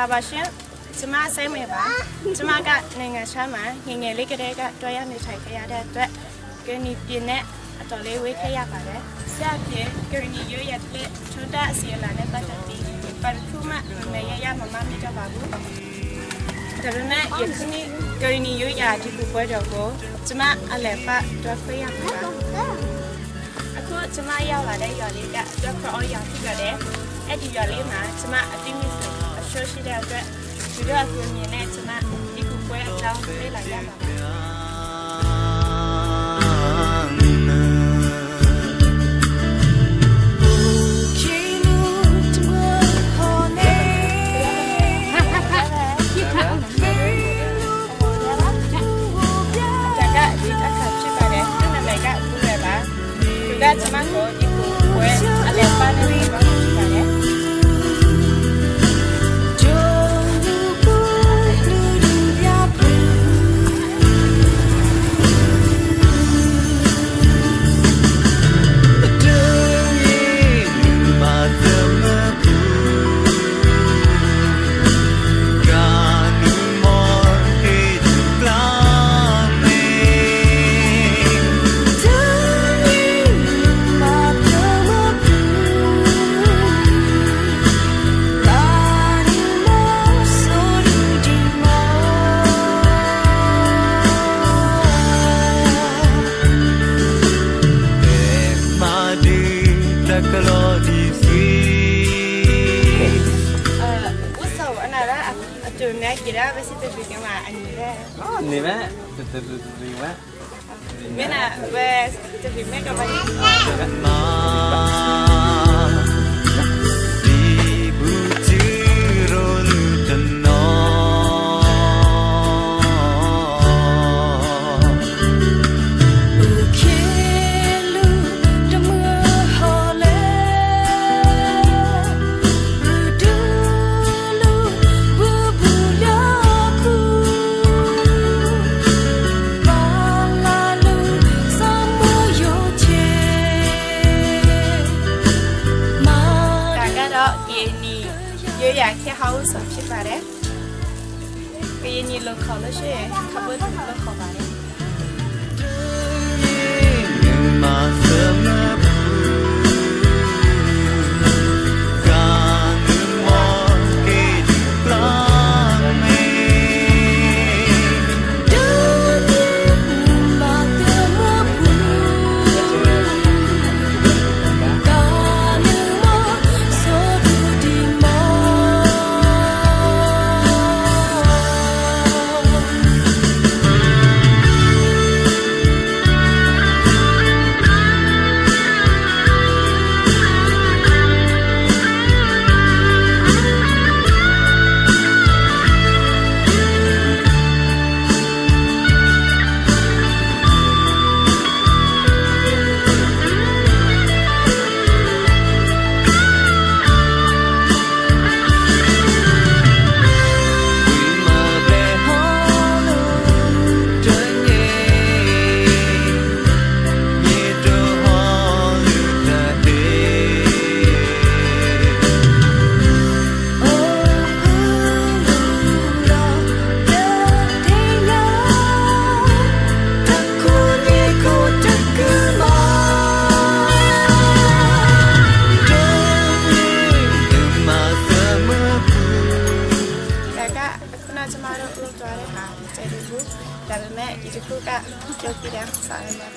လာပါရှင်ကျမစိတ်မေပါကျမကနိုင်ငံခြားမှာငငယ်လေးကတည်းကတွဲရနေထိုင်ခဲ့ရတဲ့အတွက်ကနီပြင်းနဲ့အတော်လေးဝေးခဲ့ရပါတယ်ဆရာပြေကနီရွရတဲ့ထူတာအစီအလာနဲ့ပတ်သက်ပြီးပတ်ထူးမှမရမမမိတော့ပါဘူးဒါပေမဲ့ယခုနေ့ကနီရွရဒီပွဲတော်ကိုကျမအလည်းပတ်တွဲခွေးရမှာအခုကျမရောက်လာတဲ့ရွာလေးကအတွက်ခေါ်ရောက်ဖြစ်ကြတယ်အဲ့ဒီရွာလေးမှာကျမအတိမစ်ဆိုအရှိုးရှိတဲ့အတွက်ဒီတော့ကိုမြင်တဲ့ကျမဒီကူပွဲအကြောင်းသိလာရပါမယ်ကျမတို့ဒီကူပွဲအလည်းပါနေပြီပါပါတယ်Kira besi terbikin lah anjir. Ini mah terbikin mah. Mana bes terbikin kapan? House of Chipare. Can you look color share? Covered with the cover. Dalamnya jadi buka jauh tidak salah.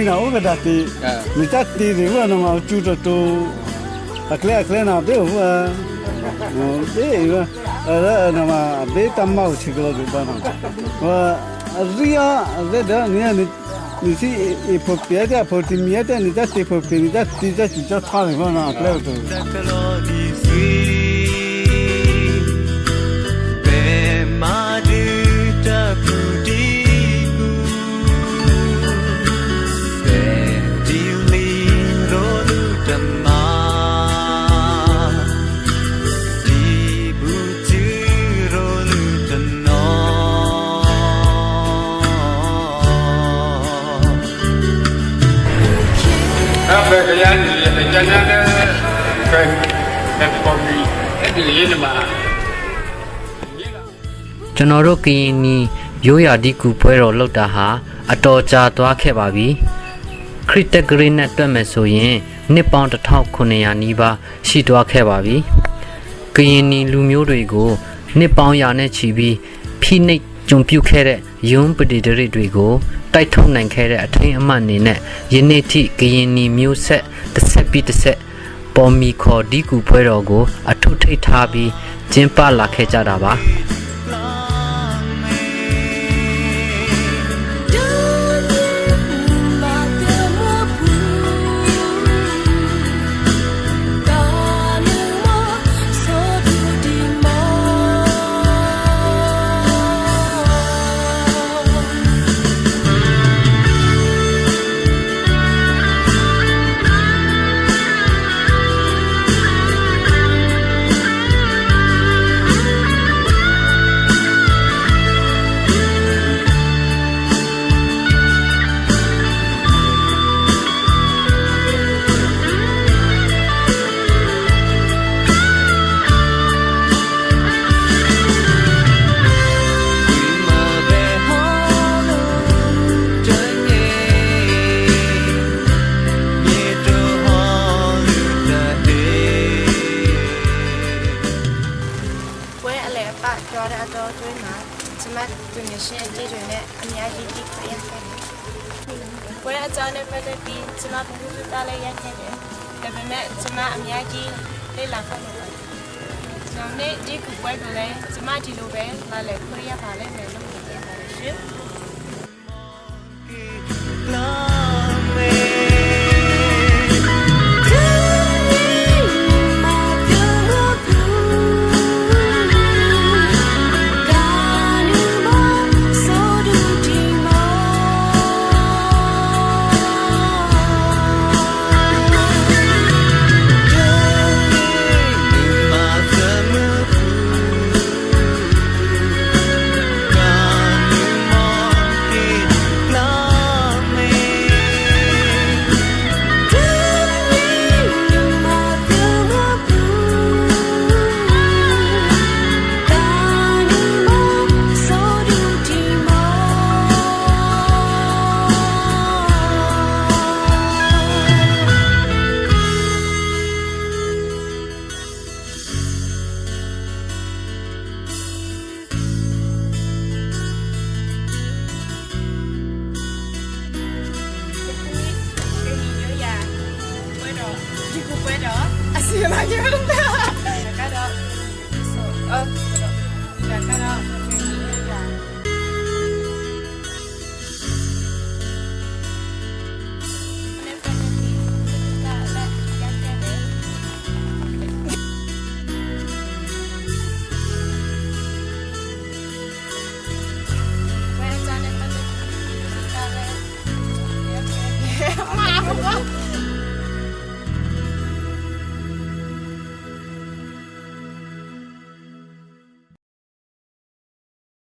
na o ga da ti ni ta ti ri wa na ma chu to akle na be wa be wa ara na ma be tam ma chi ko be ba na wa ria de da ni si e po pia da po ti mi da ni da ti po pi ni da ti da ti da tha ba na akle toဘယ်ကရန်ဒီကျန်တဲ့ဖက်ပေါ်ပြီးအဲ့ဒီရေးနေမှာ ကျွန်တော်တို့ကရင်နီရိုးရာဒီကူပွဲတော်လောက်တာဟာအတော်ကြာသွားခဲ့ပါပြီခရစ်တဂရီနဲ့တွက်မယ်ဆိုရင်နှစ်ပေါင်း1900နီးပါးရှိသွားခဲ့ပါပြီကရင်နီလူမျိုးတွေကိုနှစ်ပေါင်းရာနဲ့ချီပြီးဖိနှိပ်ကြုံပြုတ်ခဲ့တဲ့ယွန်းပတိဒရိတွေကိုတိုက်ထုတ်နိုင်ခဲ့တဲ့အထင်အမှတ်အနေနဲ့ယနေ့ထိကရင်နီမျိုးဆက်တစ်ဆက်ပြီးတစ်ဆက်ပေါ်မီခေါ်ဒီကူပွဲတော်ကိုအထုထိတ်ထားပြီးကျင်းပလာခဲ့ကြတာပါပြောတဲ့အတော်အတွင်းမှာကျမသူငယ်ရှင်အကြီးတွေနဲ့အများကြီးတိကျရခဲ့တယ်။ဘယ်အကြောင်းနဲ့ပတ်သက်ပြီးကျမဘုရားတားလည်းရခဲ့တယ်။ဒါပေမဲ့ကျမအများကြီးလေ့လာခဲ့ပါတယ်။ကျွန်တော်ဒီကူပွဲကိုလည်းကျမဒီလိုပဲလာလေခွင့်ရပါလိမ့်မယ်လို့ပြောပါတယ်ရှင်။ Mama.